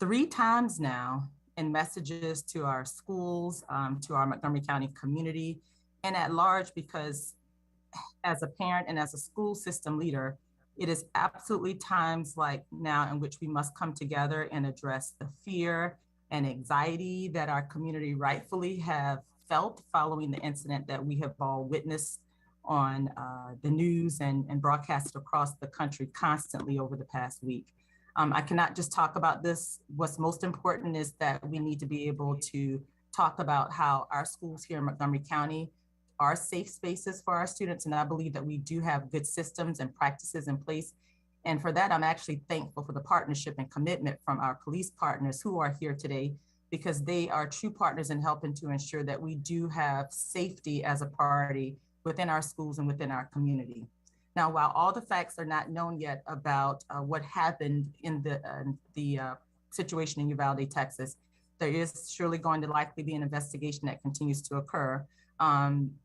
3 times now in messages to our schools, to our Montgomery County community, and at large, because as a parent and as a school system leader, it is absolutely times like now in which we must come together and address the fear and anxiety that our community rightfully have felt following the incident that we have all witnessed on the news and broadcasted across the country constantly over the past week. I cannot just talk about this. What's most important is that we need to be able to talk about how our schools here in Montgomery County are safe spaces for our students. And I believe that we do have good systems and practices in place. And for that, I'm actually thankful for the partnership and commitment from our police partners who are here today, because they are true partners in helping to ensure that we do have safety as a priority within our schools and within our community. Now, while all the facts are not known yet about what happened in the situation in Uvalde, Texas, there is surely going to likely be an investigation that continues to occur.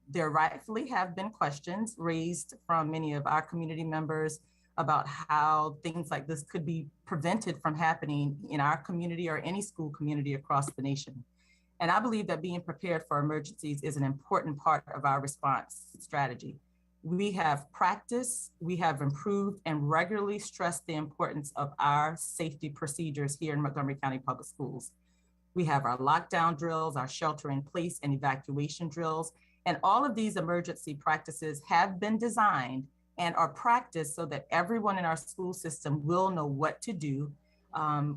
There rightfully have been questions raised from many of our community members about how things like this could be prevented from happening in our community or any school community across the nation. And I believe that being prepared for emergencies is an important part of our response strategy. We have practiced, we have improved, and regularly stressed the importance of our safety procedures here in Montgomery County Public Schools. We have our lockdown drills, our shelter in place and evacuation drills, and all of these emergency practices have been designed and are practiced so that everyone in our school system will know what to do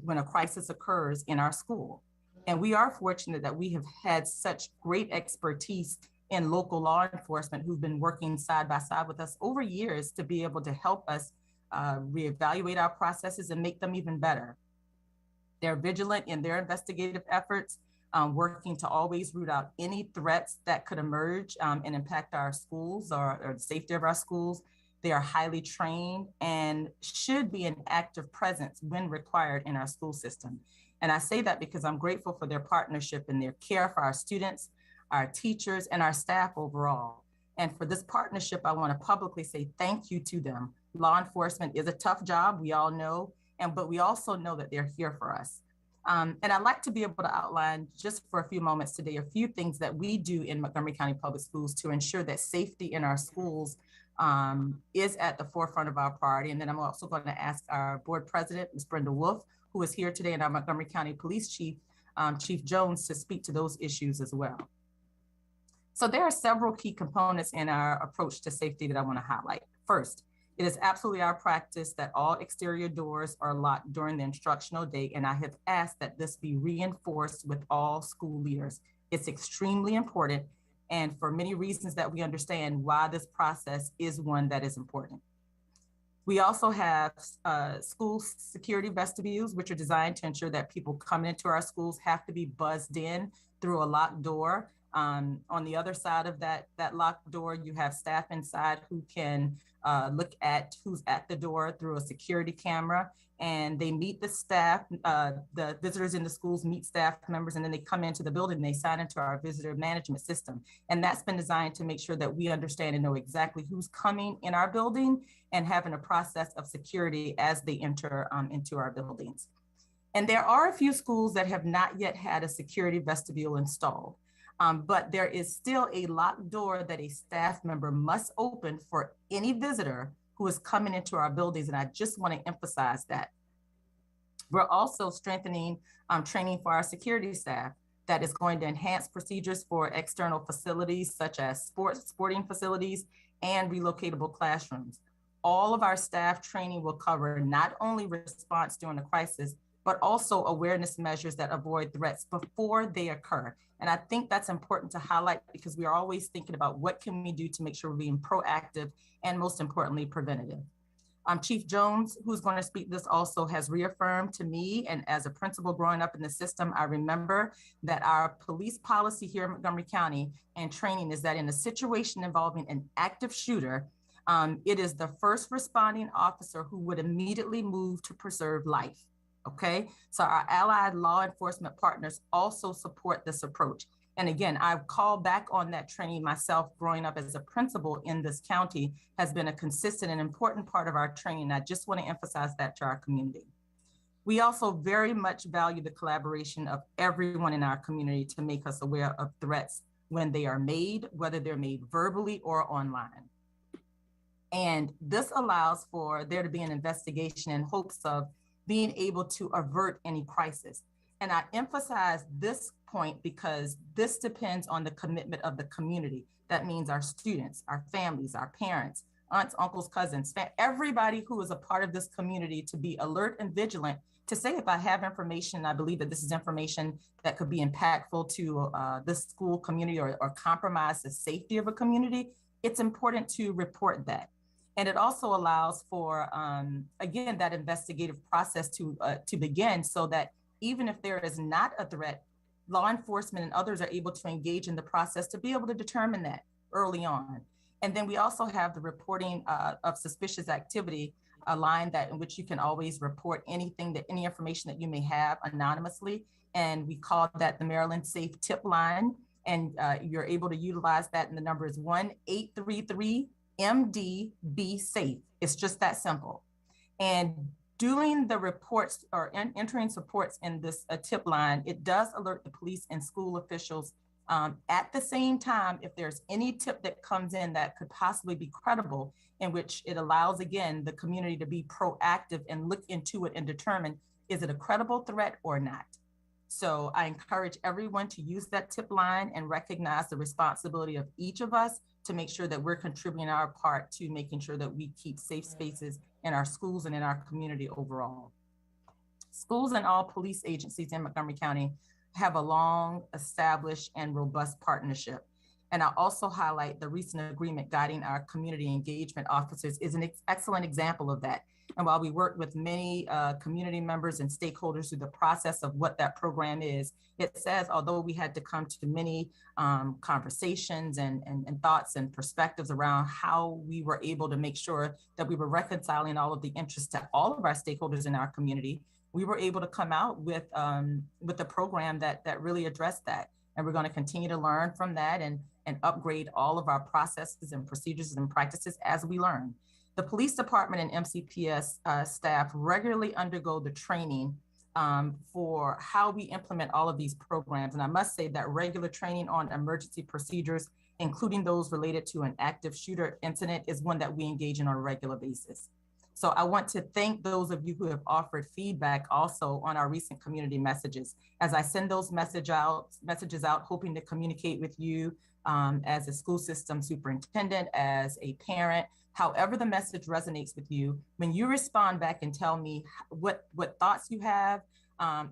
when a crisis occurs in our school. And we are fortunate that we have had such great expertise in local law enforcement who've been working side by side with us over years to be able to help us reevaluate our processes and make them even better. They're vigilant in their investigative efforts, working to always root out any threats that could emerge and impact our schools or the safety of our schools. They are highly trained and should be an active presence when required in our school system. And I say that because I'm grateful for their partnership and their care for our students, our teachers, and our staff overall. And for this partnership, I want to publicly say thank you to them. Law enforcement is a tough job, we all know, but we also know that they're here for us. And I'd like to be able to outline just for a few moments today, a few things that we do in Montgomery County Public Schools to ensure that safety in our schools is at the forefront of our priority. And then I'm also going to ask our board president, Ms. Brenda Wolf, who is here today, and our Montgomery County Police Chief, Chief Jones, to speak to those issues as well. So there are several key components in our approach to safety that I want to highlight. First, it is absolutely our practice that all exterior doors are locked during the instructional day, and I have asked that this be reinforced with all school leaders. It's extremely important, and for many reasons that we understand why this process is one that is important. We also have school security vestibules, which are designed to ensure that people coming into our schools have to be buzzed in through a locked door. On the other side of that locked door, you have staff inside who can look at who's at the door through a security camera, and they meet the staff. The visitors in the schools meet staff members, and then they come into the building and they sign into our visitor management system. And that's been designed to make sure that we understand and know exactly who's coming in our building and having a process of security as they enter into our buildings. And there are a few schools that have not yet had a security vestibule installed. But there is still a locked door that a staff member must open for any visitor who is coming into our buildings. And I just want to emphasize that. We're also strengthening training for our security staff that is going to enhance procedures for external facilities such as sporting facilities and relocatable classrooms. All of our staff training will cover not only response during a crisis, but also awareness measures that avoid threats before they occur. And I think that's important to highlight because we are always thinking about what can we do to make sure we're being proactive and most importantly, preventative. Chief Jones, who's going to speak this, also has reaffirmed to me, and as a principal growing up in the system, I remember that our police policy here in Montgomery County and training is that in a situation involving an active shooter, it is the first responding officer who would immediately move to preserve life. Okay, so our allied law enforcement partners also support this approach. And again, I've called back on that training myself growing up as a principal in this county has been a consistent and important part of our training. I just want to emphasize that to our community. We also very much value the collaboration of everyone in our community to make us aware of threats when they are made, whether they're made verbally or online. And this allows for there to be an investigation in hopes of being able to avert any crisis. And I emphasize this point because this depends on the commitment of the community. That means our students, our families, our parents, aunts, uncles, cousins, everybody who is a part of this community to be alert and vigilant to say, if I have information, I believe that this is information that could be impactful to this school community or compromise the safety of a community, it's important to report that. And it also allows for, again, that investigative process to begin so that even if there is not a threat, law enforcement and others are able to engage in the process to be able to determine that early on. And then we also have the reporting of suspicious activity, a line that in which you can always report anything, that any information that you may have anonymously. And we call that the Maryland Safe Tip Line. And you're able to utilize that, and the number is 1-833-MD-BE-SAFE. It's just that simple. And doing the reports or entering supports in this tip line, it does alert the police and school officials at the same time if there's any tip that comes in that could possibly be credible, in which it allows, again, the community to be proactive and look into it and determine, is it a credible threat or not? So I encourage everyone to use that tip line and recognize the responsibility of each of us to make sure that we're contributing our part to making sure that we keep safe spaces in our schools and in our community overall. Schools and all police agencies in Montgomery County have a long established and robust partnership. And I also highlight the recent agreement guiding our community engagement officers is an excellent example of that. And while we work with many community members and stakeholders through the process of what that program is, it says, although we had to come to many conversations and thoughts and perspectives around how we were able to make sure that we were reconciling all of the interests to all of our stakeholders in our community, we were able to come out with a program that really addressed that. And we're going to continue to learn from that and upgrade all of our processes and procedures and practices as we learn. The police department and MCPS staff regularly undergo the training for how we implement all of these programs. And I must say that regular training on emergency procedures, including those related to an active shooter incident, is one that we engage in on a regular basis. So I want to thank those of you who have offered feedback also on our recent community messages. As I send those messages out, hoping to communicate with you as a school system superintendent, as a parent, however the message resonates with you, when you respond back and tell me what thoughts you have,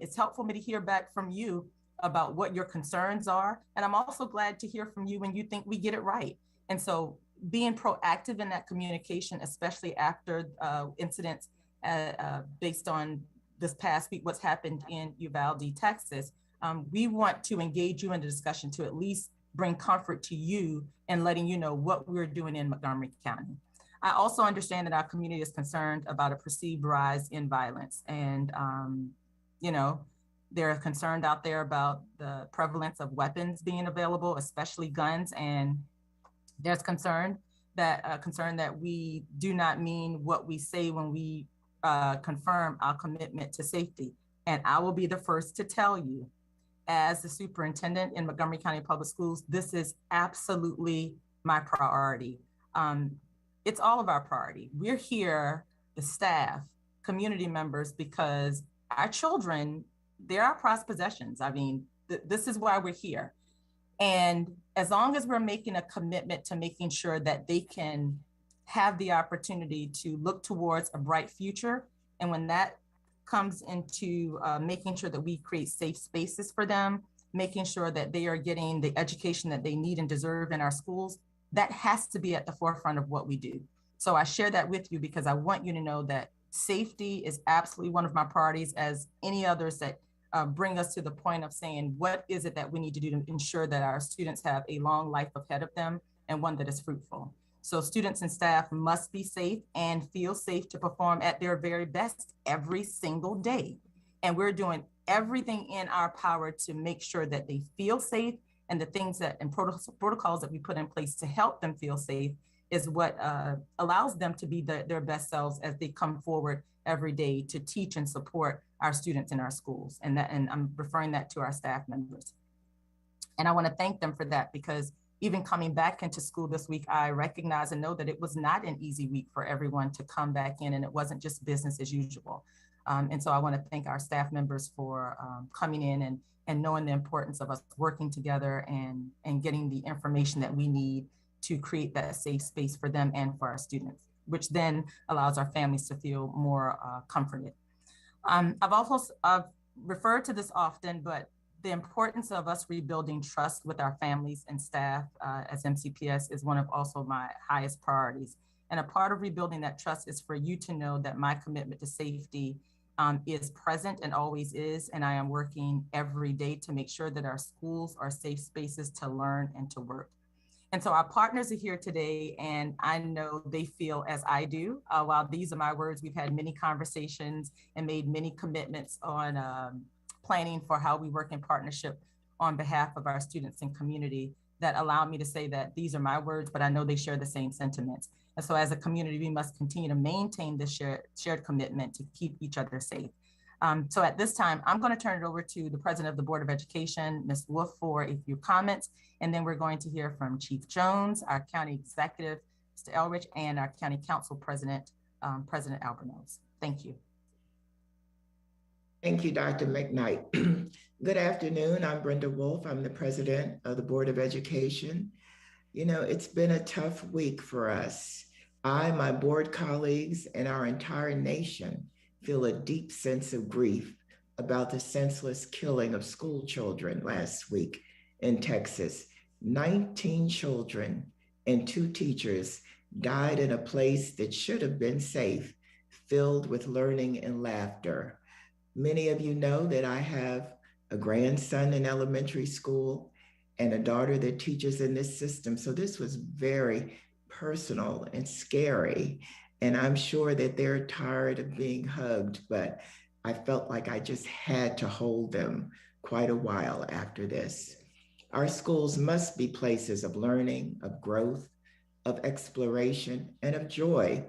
it's helpful for me to hear back from you about what your concerns are. And I'm also glad to hear from you when you think we get it right. And so being proactive in that communication, especially after incidents based on this past week, what's happened in Uvalde, Texas, we want to engage you in the discussion to at least bring comfort to you and letting you know what we're doing in Montgomery County. I also understand that our community is concerned about a perceived rise in violence. And, you know, they're concerned out there about the prevalence of weapons being available, especially guns. And there's concern that we do not mean what we say when we confirm our commitment to safety. And I will be the first to tell you, as the superintendent in Montgomery County Public Schools, this is absolutely my priority. It's all of our priority. We're here, the staff, community members, because our children, they're our prized possessions. I mean, this is why we're here. And as long as we're making a commitment to making sure that they can have the opportunity to look towards a bright future, and when that comes into making sure that we create safe spaces for them, making sure that they are getting the education that they need and deserve in our schools, that has to be at the forefront of what we do. So I share that with you because I want you to know that safety is absolutely one of my priorities, as any others that bring us to the point of saying, what is it that we need to do to ensure that our students have a long life ahead of them and one that is fruitful. So students and staff must be safe and feel safe to perform at their very best every single day. And we're doing everything in our power to make sure that they feel safe, and the things that and protocols that we put in place to help them feel safe is what allows them to be their best selves as they come forward every day to teach and support our students in our schools. And I'm referring that to our staff members. And I want to thank them for that, because even coming back into school this week, I recognize and know that it was not an easy week for everyone to come back in, and it wasn't just business as usual. And so I want to thank our staff members for coming in and knowing the importance of us working together and getting the information that we need to create that safe space for them and for our students, which then allows our families to feel more comforted. I've referred to this often, but the importance of us rebuilding trust with our families and staff as MCPS is one of also my highest priorities. And a part of rebuilding that trust is for you to know that my commitment to safety is present and always is. And I am working every day to make sure that our schools are safe spaces to learn and to work. And so our partners are here today, and I know they feel as I do. While these are my words, we've had many conversations and made many commitments on planning for how we work in partnership on behalf of our students and community that allow me to say that these are my words, but I know they share the same sentiments. And so as a community, we must continue to maintain this shared commitment to keep each other safe. So at this time, I'm going to turn it over to the President of the Board of Education, Ms. Wolf, for a few comments. And then we're going to hear from Chief Jones, our County Executive, Mr. Elrich, and our County Council President, President Albornoz. Thank you. Thank you, Dr. McKnight. Good afternoon. I'm Brenda Wolf. I'm the President of the Board of Education. You know, it's been a tough week for us. I, my board colleagues, and our entire nation feel a deep sense of grief about the senseless killing of school children last week in Texas. 19 children and 2 teachers died in a place that should have been safe, filled with learning and laughter. Many of you know that I have a grandson in elementary school and a daughter that teaches in this system. So this was very personal and scary. And I'm sure that they're tired of being hugged, but I felt like I just had to hold them quite a while after this. Our schools must be places of learning, of growth, of exploration, and of joy.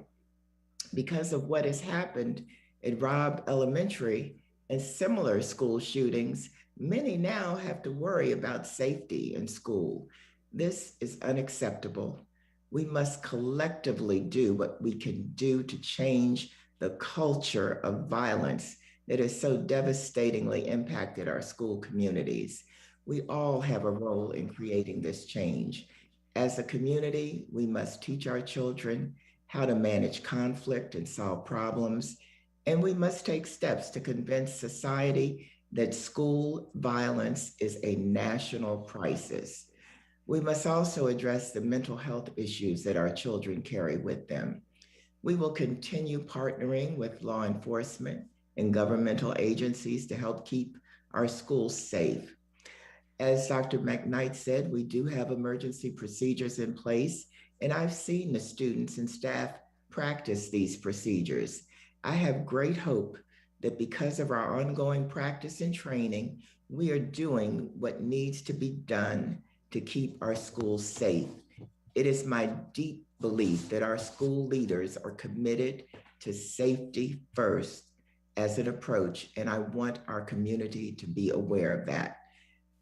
Because of what has happened at Robb Elementary and similar school shootings, many now have to worry about safety in school. This is unacceptable. We must collectively do what we can do to change the culture of violence that has so devastatingly impacted our school communities. We all have a role in creating this change. As a community, we must teach our children how to manage conflict and solve problems, and we must take steps to convince society that school violence is a national crisis. We must also address the mental health issues that our children carry with them. We will continue partnering with law enforcement and governmental agencies to help keep our schools safe. As Dr. McKnight said, we do have emergency procedures in place, and I've seen the students and staff practice these procedures. I have great hope that because of our ongoing practice and training, we are doing what needs to be done to keep our schools safe. It is my deep belief that our school leaders are committed to safety first as an approach, and I want our community to be aware of that.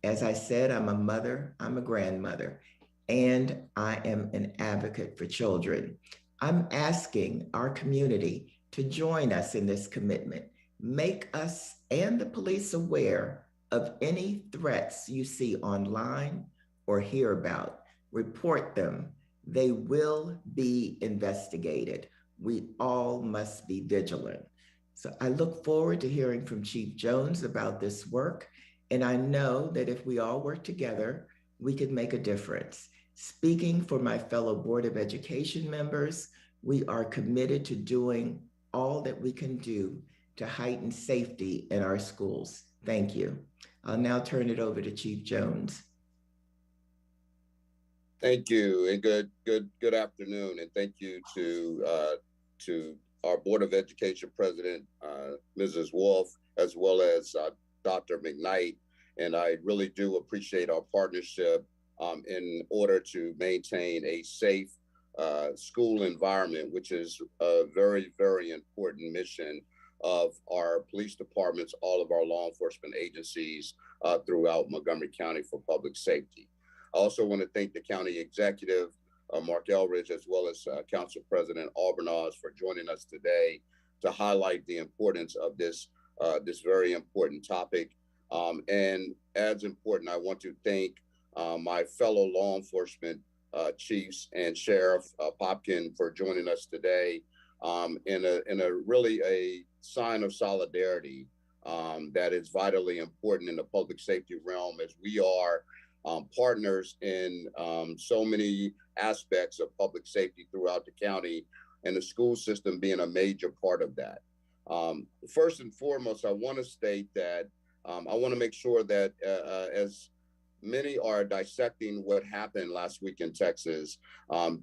As I said, I'm a mother, I'm a grandmother, and I am an advocate for children. I'm asking our community to join us in this commitment. Make us and the police aware of any threats you see online or hear about. Report them. They will be investigated. We all must be vigilant. So I look forward to hearing from Chief Jones about this work. And I know that if we all work together, we can make a difference. Speaking for my fellow Board of Education members, we are committed to doing all that we can do to heighten safety in our schools. Thank you. I'll now turn it over to Chief Jones. Thank you, and good afternoon, and thank you to our Board of Education President, Mrs. Wolf, as well as Dr. McKnight. And I really do appreciate our partnership in order to maintain a safe school environment, which is a very, very important mission of our police departments, all of our law enforcement agencies throughout Montgomery County for public safety. I also want to thank the county executive, Mark Elridge, as well as Council President Albornoz for joining us today to highlight the importance of this very important topic. And as important, I want to thank my fellow law enforcement chiefs and Sheriff Popkin for joining us today in a really a sign of solidarity that is vitally important in the public safety realm, as we are partners in so many aspects of public safety throughout the county, and the school system being a major part of that. First and foremost, I want to state that I want to make sure that as many are dissecting what happened last week in Texas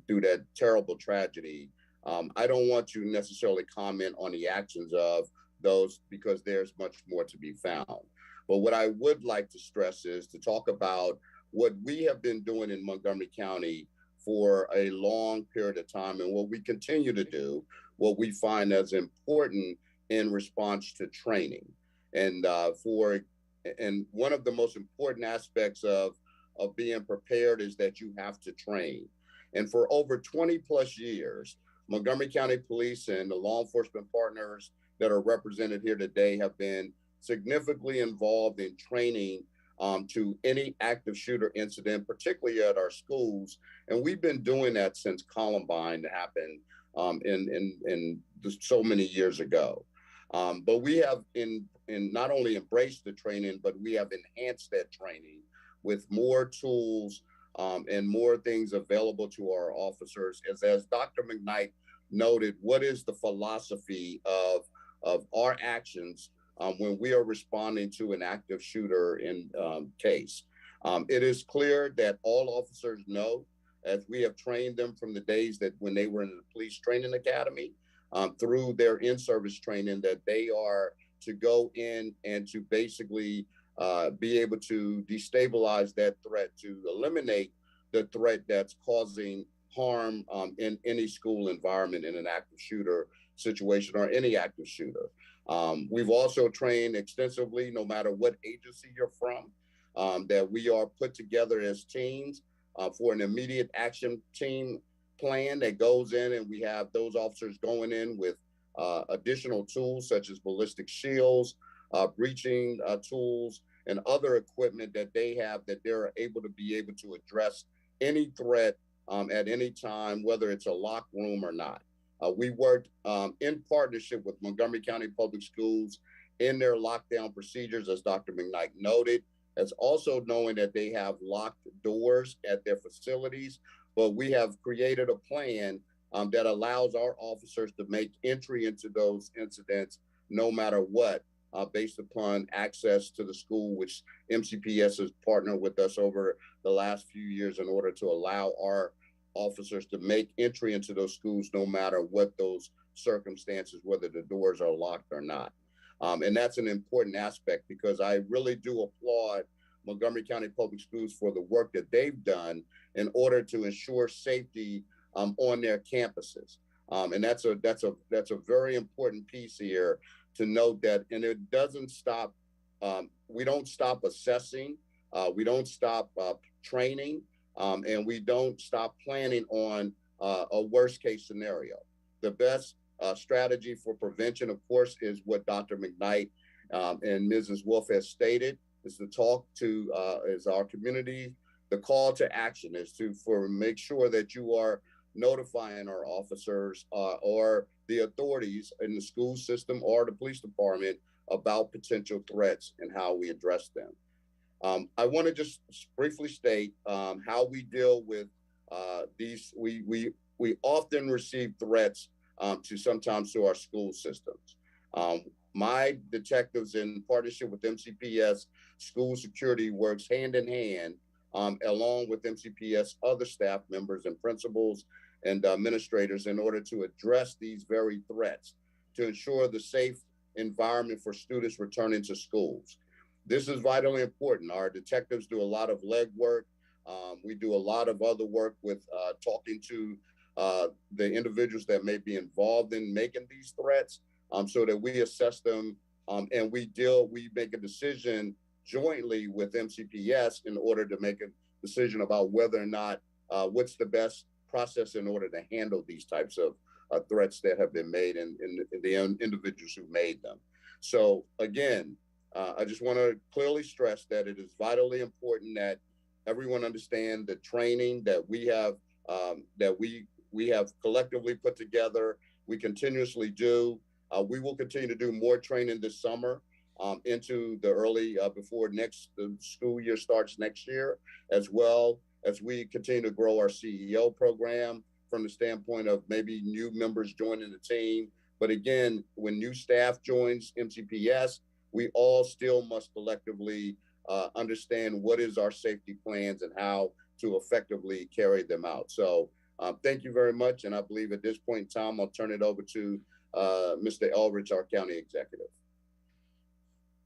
through that terrible tragedy, I don't want to necessarily comment on the actions of those, because there's much more to be found. But what I would like to stress is to talk about what we have been doing in Montgomery County for a long period of time, and what we continue to do, what we find as important in response to training. And one of the most important aspects of being prepared is that you have to train. And for over 20 plus years, Montgomery County Police and the law enforcement partners that are represented here today have been significantly involved in training to any active shooter incident, particularly at our schools. And we've been doing that since Columbine happened so many years ago. But we have not only embraced the training, but we have enhanced that training with more tools and more things available to our officers. As Dr. McKnight noted, what is the philosophy of our actions when we are responding to an active shooter in case? It is clear that all officers know, as we have trained them from the days that when they were in the police training academy, through their in-service training, that they are to go in and to basically be able to destabilize that threat, to eliminate the threat that's causing harm in any school environment in an active shooter situation or any active shooter. We've also trained extensively, no matter what agency you're from, that we are put together as teams for an immediate action team plan that goes in, and we have those officers going in with additional tools such as ballistic shields, breaching tools, and other equipment that they have, that they're able to address any threat at any time, whether it's a locked room or not. We worked in partnership with Montgomery County Public Schools in their lockdown procedures, as Dr. McKnight noted, as also knowing that they have locked doors at their facilities. But we have created a plan that allows our officers to make entry into those incidents no matter what, based upon access to the school, which MCPS has partnered with us over the last few years in order to allow our officers to make entry into those schools no matter what those circumstances, whether the doors are locked or not. And that's an important aspect, because I really do applaud Montgomery County Public Schools for the work that they've done in order to ensure safety on their campuses. And that's a very important piece here to note that, and it doesn't stop. We don't stop assessing, we don't stop training, and we don't stop planning on a worst case scenario. The best strategy for prevention, of course, is what Dr. McKnight and Mrs. Wolf has stated, is to talk to is our community. The call to action is to make sure that you are notifying our officers or the authorities in the school system or the police department about potential threats and how we address them. I want to just briefly state how we deal with these. We often receive threats sometimes to our school systems. My detectives, in partnership with MCPS School Security, works hand in hand along with MCPS other staff members and principals and administrators in order to address these very threats, to ensure the safe environment for students returning to schools. This is vitally important. Our detectives do a lot of legwork. We do a lot of other work with talking to the individuals that may be involved in making these threats, so that we assess them, and we make a decision jointly with MCPS in order to make a decision about whether or not what's the best process in order to handle these types of threats that have been made and the individuals who made them. So again, I just want to clearly stress that it is vitally important that everyone understand the training that we have collectively put together. We continuously do. We will continue to do more training this summer into the early before the school year starts next year, as well as we continue to grow our CEO program from the standpoint of maybe new members joining the team. But again, when new staff joins MCPS, we all still must collectively understand what is our safety plans and how to effectively carry them out. So thank you very much. And I believe at this point in time, I'll turn it over to Mr. Eldridge, our county executive.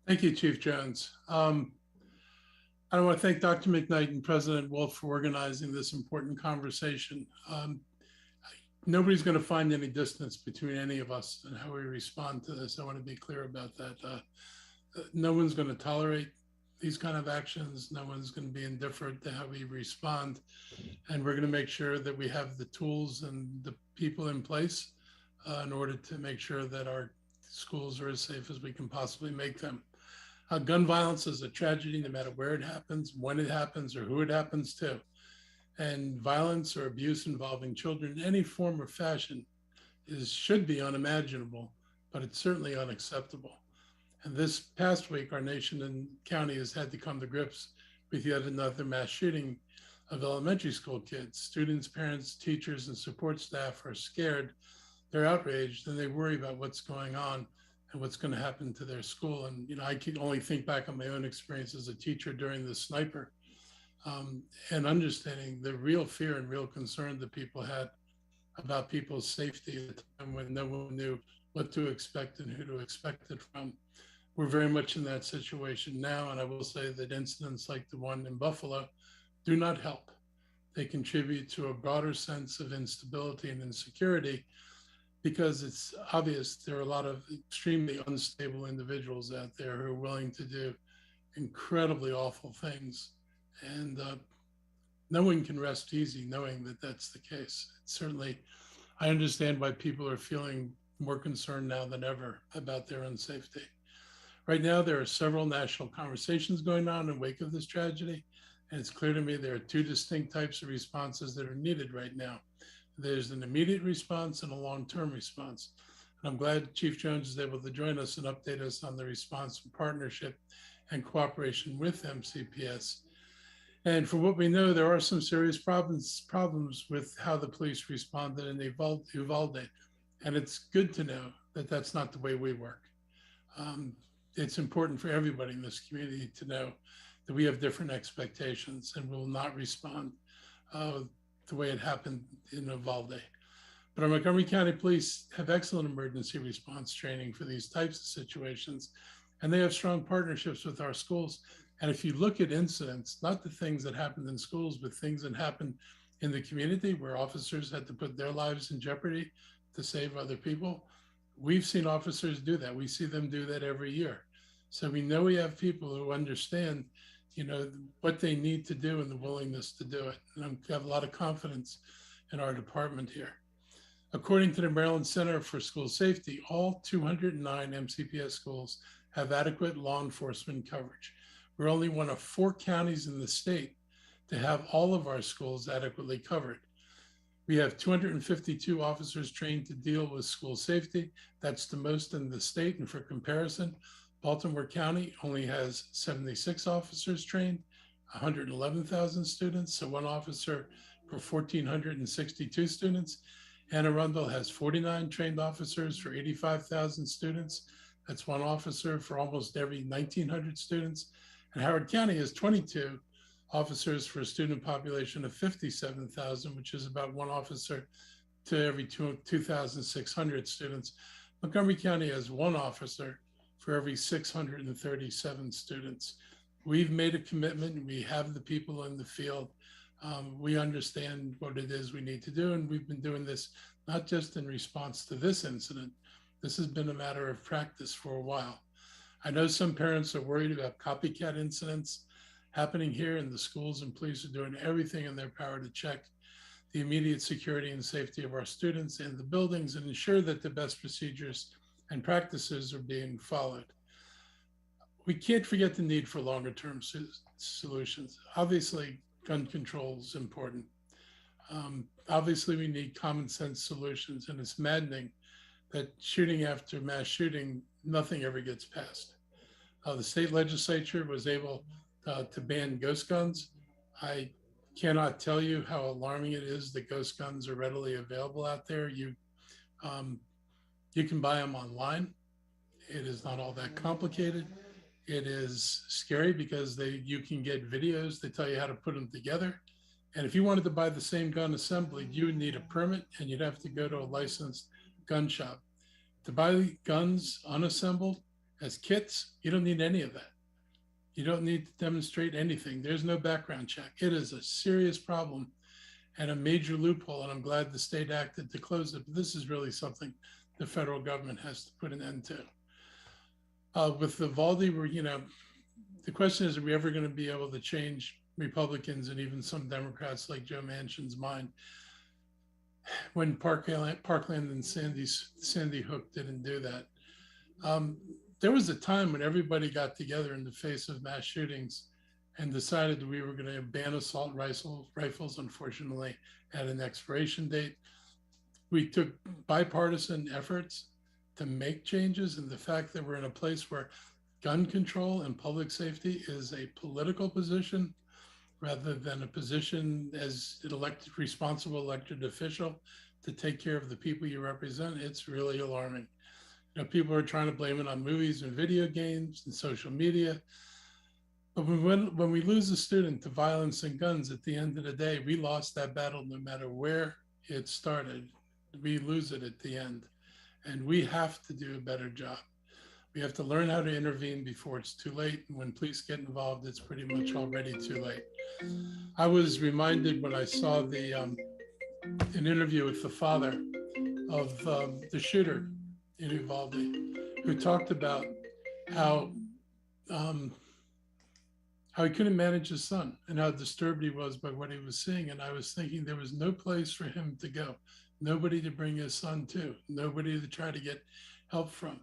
Thank you, Chief Jones. I want to thank Dr. McKnight and President Wolf for organizing this important conversation. Nobody's going to find any distance between any of us and how we respond to this. I want to be clear about that. No one's going to tolerate these kind of actions. No one's going to be indifferent to how we respond. And we're going to make sure that we have the tools and the people in place in order to make sure that our schools are as safe as we can possibly make them. Gun violence is a tragedy, no matter where it happens, when it happens, or who it happens to. And violence or abuse involving children in any form or fashion should be unimaginable, but it's certainly unacceptable. And this past week, our nation and county has had to come to grips with yet another mass shooting of elementary school kids. Students, parents, teachers, and support staff are scared, they're outraged, and they worry about what's going on and what's going to happen to their school. And, you know, I can only think back on my own experience as a teacher during the sniper, and understanding the real fear and real concern that people had about people's safety at a time when no one knew what to expect and who to expect it from. We're very much in that situation now, and I will say that incidents like the one in Buffalo do not help. They contribute to a broader sense of instability and insecurity, because it's obvious there are a lot of extremely unstable individuals out there who are willing to do incredibly awful things. And no one can rest easy knowing that that's the case. Certainly, I understand why people are feeling more concerned now than ever about their own safety. Right now, there are several national conversations going on in the wake of this tragedy, and it's clear to me there are two distinct types of responses that are needed right now. There's an immediate response and a long-term response. And I'm glad Chief Jones is able to join us and update us on the response and partnership and cooperation with MCPS. And for what we know, there are some serious problems with how the police responded in Uvalde. And it's good to know that that's not the way we work. It's important for everybody in this community to know that we have different expectations and will not respond the way it happened in Uvalde. But our Montgomery County Police have excellent emergency response training for these types of situations, and they have strong partnerships with our schools. And if you look at incidents, not the things that happened in schools, but things that happened in the community where officers had to put their lives in jeopardy to save other people, we've seen officers do that. We see them do that every year. So we know we have people who understand, you know, what they need to do and the willingness to do it. And I have a lot of confidence in our department here. According to the Maryland Center for School Safety, all 209 MCPS schools have adequate law enforcement coverage. We're only one of 4 counties in the state to have all of our schools adequately covered. We have 252 officers trained to deal with school safety. That's the most in the state. And for comparison, Baltimore County only has 76 officers trained, 111,000 students, so 1 officer for 1,462 students. Anne Arundel has 49 trained officers for 85,000 students. That's 1 officer for almost every 1,900 students. And Howard County has 22 officers for a student population of 57,000, which is about 1 officer to every 2,600 students. Montgomery County has 1 officer for every 637 students. We've made a commitment. We have the people in the field. We understand what it is we need to do. And we've been doing this not just in response to this incident, This has been a matter of practice for a while. I know some parents are worried about copycat incidents happening here, and the schools and police are doing everything in their power to check the immediate security and safety of our students and the buildings and ensure that the best procedures and practices are being followed. We can't forget the need for longer term solutions. Obviously, gun control is important. Obviously, we need common sense solutions, and it's maddening that shooting after mass shooting, nothing ever gets passed. The state legislature was able to ban ghost guns. I cannot tell you how alarming it is that ghost guns are readily available out there. You can buy them online. It is not all that complicated. It is scary because you can get videos that tell you how to put them together. And if you wanted to buy the same gun assembled, you would need a permit and you'd have to go to a licensed gun shop. To buy guns unassembled as kits, you don't need any of that. You don't need to demonstrate anything. There's no background check. It is a serious problem and a major loophole, and I'm glad the state acted to close it. But this is really something the federal government has to put an end to. With the Valdi, the question is, are we ever going to be able to change Republicans and even some Democrats like Joe Manchin's mind? When Parkland and Sandy Hook didn't do that. There was a time when everybody got together in the face of mass shootings and decided we were going to ban assault rifles, unfortunately, at an expiration date. We took bipartisan efforts to make changes, and the fact that we're in a place where gun control and public safety is a political position rather than a position as an responsible elected official to take care of the people you represent, it's really alarming. People are trying to blame it on movies and video games and social media. But when we lose a student to violence and guns, at the end of the day, we lost that battle no matter where it started. We lose it at the end. And we have to do a better job. We have to learn how to intervene before it's too late. And when police get involved, it's pretty much already too late. I was reminded when I saw an interview with the father of the shooter in Uvalde, who talked about how he couldn't manage his son and how disturbed he was by what he was seeing. And I was thinking there was no place for him to go, nobody to bring his son to, nobody to try to get help from.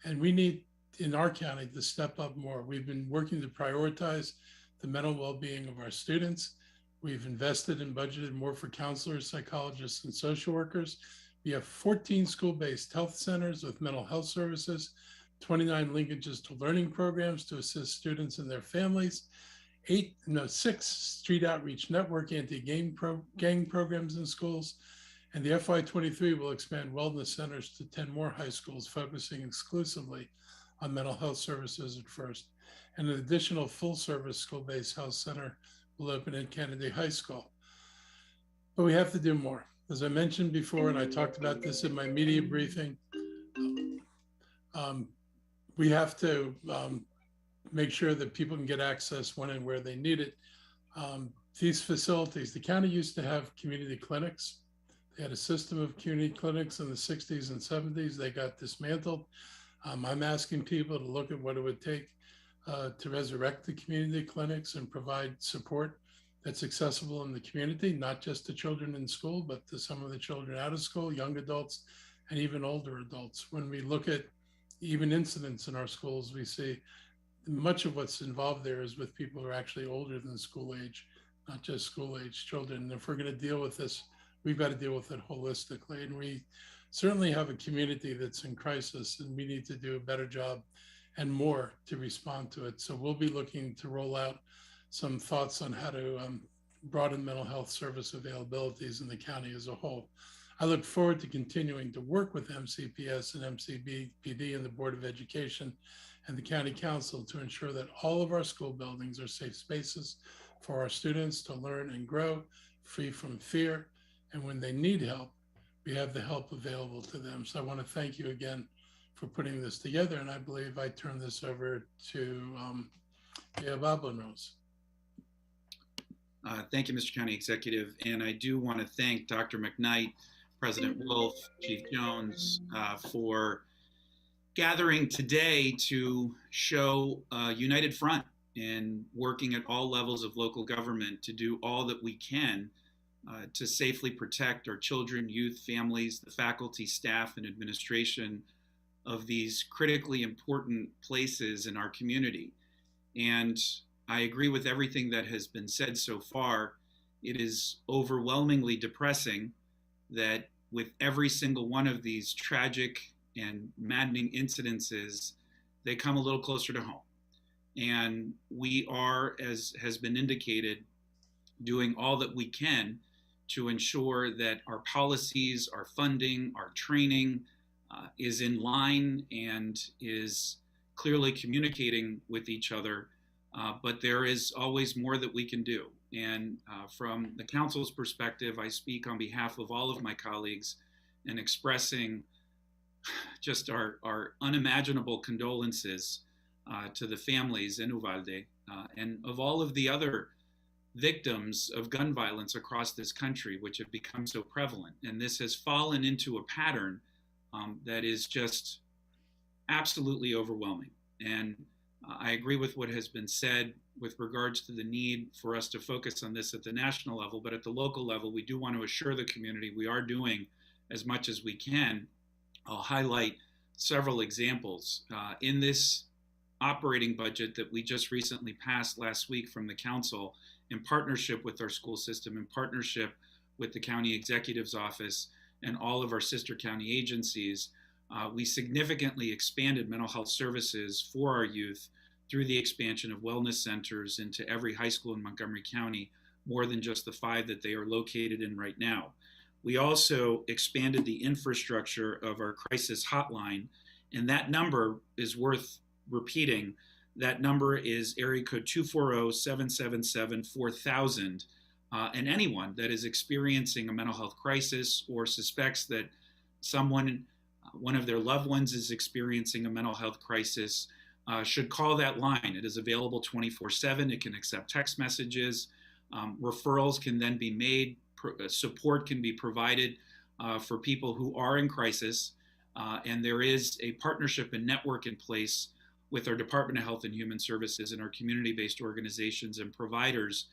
And we need, in our county, to step up more. We've been working to prioritize the mental well-being of our students. We've invested and budgeted more for counselors, psychologists, and social workers. We have 14 school-based health centers with mental health services, 29 linkages to learning programs to assist students and their families, 6 street outreach network anti-gang programs in schools, and the FY23 will expand wellness centers to 10 more high schools, focusing exclusively on mental health services at first. And an additional full-service school-based health center will open at Kennedy High School. But we have to do more. As I mentioned before, and I talked about this in my media briefing, we have to make sure that people can get access when and where they need it. These facilities, the county used to have community clinics. They had a system of community clinics in the 60s and 70s. They got dismantled. I'm asking people to look at what it would take to resurrect the community clinics and provide support that's accessible in the community, not just to children in school, but to some of the children out of school, young adults, and even older adults. When we look at even incidents in our schools, we see much of what's involved there is with people who are actually older than school age, not just school age children. And if we're going to deal with this, we've got to deal with it holistically. And we certainly have a community that's in crisis, and we need to do a better job and more to respond to it. So we'll be looking to roll out some thoughts on how to broaden mental health service availabilities in the county as a whole. I look forward to continuing to work with MCPS and MCPD and the Board of Education and the County Council to ensure that all of our school buildings are safe spaces for our students to learn and grow, free from fear. And when they need help, we have the help available to them. So I want to thank you again for putting this together. And I believe I turn this over to Bablanos. Thank you, Mr. County Executive. And I do want to thank Dr. McKnight, President Wolf, Chief Jones, for gathering today to show a united front in working at all levels of local government to do all that we can to safely protect our children, youth, families, the faculty, staff, and administration of these critically important places in our community. And I agree with everything that has been said so far. It is overwhelmingly depressing that with every single one of these tragic and maddening incidences, they come a little closer to home. And we are, as has been indicated, doing all that we can to ensure that our policies, our funding, our training is in line and is clearly communicating with each other. But there is always more that we can do. And from the council's perspective, I speak on behalf of all of my colleagues in expressing just our unimaginable condolences to the families in Uvalde and of all of the other victims of gun violence across this country, which have become so prevalent. And this has fallen into a pattern that is just absolutely overwhelming. And I agree with what has been said with regards to the need for us to focus on this at the national level, but at the local level, we do want to assure the community we are doing as much as we can. I'll highlight several examples. In this operating budget that we just recently passed last week from the council, in partnership with our school system, in partnership with the county executive's office and all of our sister county agencies, we significantly expanded mental health services for our youth through the expansion of wellness centers into every high school in Montgomery County, more than just the 5 that they are located in right now. We also expanded the infrastructure of our crisis hotline, and that number is worth repeating. That number is area code 240-777-4000. And anyone that is experiencing a mental health crisis or suspects that someone, one of their loved ones is experiencing a mental health crisis, should call that line. It is available 24/7. It can accept text messages. Referrals can then be made. Support can be provided for people who are in crisis. And there is a partnership and network in place with our Department of Health and Human Services and our community-based organizations and providers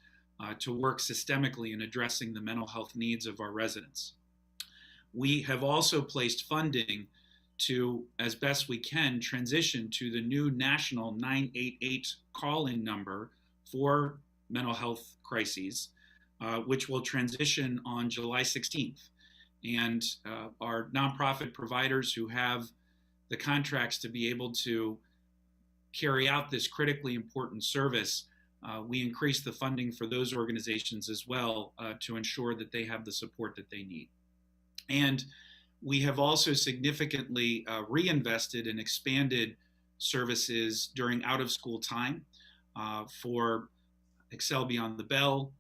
to work systemically in addressing the mental health needs of our residents. We have also placed funding to, as best we can, transition to the new national 988 call-in number for mental health crises, which will transition on July 16th. And our nonprofit providers who have the contracts to be able to carry out this critically important service, we increase the funding for those organizations as well to ensure that they have the support that they need. And we have also significantly reinvested and expanded services during out-of-school time for Excel Beyond the Bell,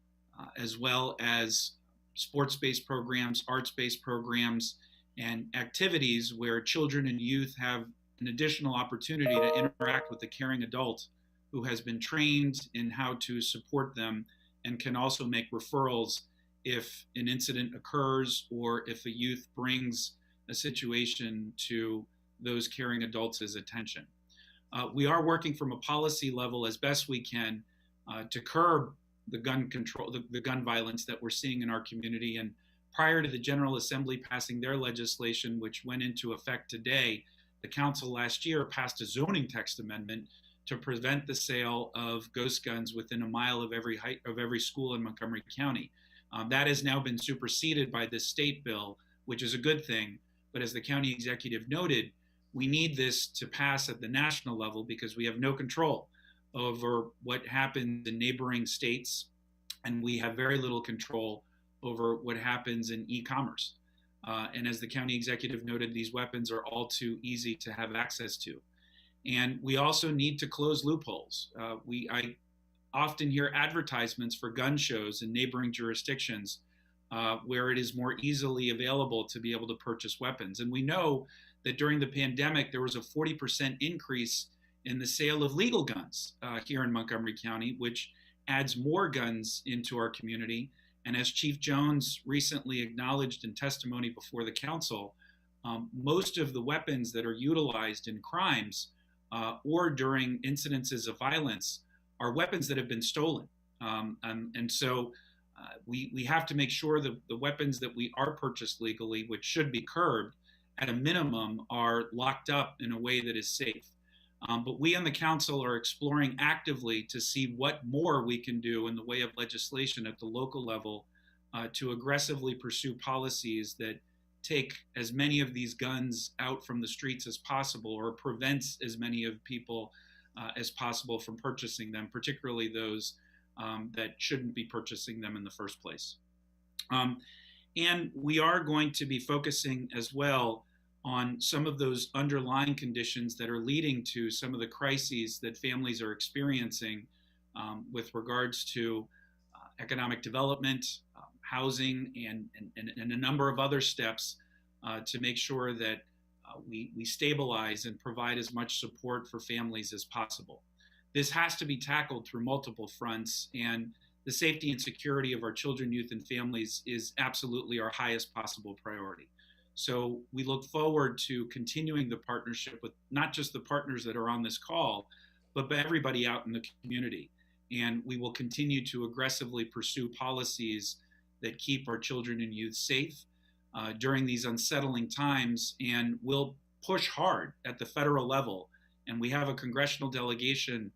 as well as sports-based programs, arts-based programs, and activities where children and youth have an additional opportunity to interact with a caring adult who has been trained in how to support them and can also make referrals if an incident occurs or if a youth brings a situation to those caring adults' attention. We are working from a policy level as best we can to curb the gun control, the gun violence that we're seeing in our community. And prior to the General Assembly passing their legislation, which went into effect today, the council last year passed a zoning text amendment to prevent the sale of ghost guns within a mile of every school in Montgomery County. That has now been superseded by this state bill, which is a good thing. But as the county executive noted, we need this to pass at the national level because we have no control over what happens in neighboring states, and we have very little control over what happens in e-commerce. And as the county executive noted, these weapons are all too easy to have access to. And we also need to close loopholes. I often hear advertisements for gun shows in neighboring jurisdictions where it is more easily available to be able to purchase weapons. And we know that during the pandemic, there was a 40% increase in the sale of legal guns here in Montgomery County, which adds more guns into our community. And as Chief Jones recently acknowledged in testimony before the council, most of the weapons that are utilized in crimes or during incidences of violence are weapons that have been stolen. And so we have to make sure that the weapons that we are purchased legally, which should be curbed, at a minimum, are locked up in a way that is safe. But we on the council are exploring actively to see what more we can do in the way of legislation at the local level to aggressively pursue policies that take as many of these guns out from the streets as possible, or prevents as many of people as possible from purchasing them, particularly those that shouldn't be purchasing them in the first place. And we are going to be focusing as well on some of those underlying conditions that are leading to some of the crises that families are experiencing with regards to economic development, housing, and a number of other steps to make sure that we stabilize and provide as much support for families as possible. This has to be tackled through multiple fronts, and the safety and security of our children, youth, and families is absolutely our highest possible priority. So we look forward to continuing the partnership with not just the partners that are on this call, but everybody out in the community. And we will continue to aggressively pursue policies that keep our children and youth safe during these unsettling times, and we'll push hard at the federal level. And we have a congressional delegation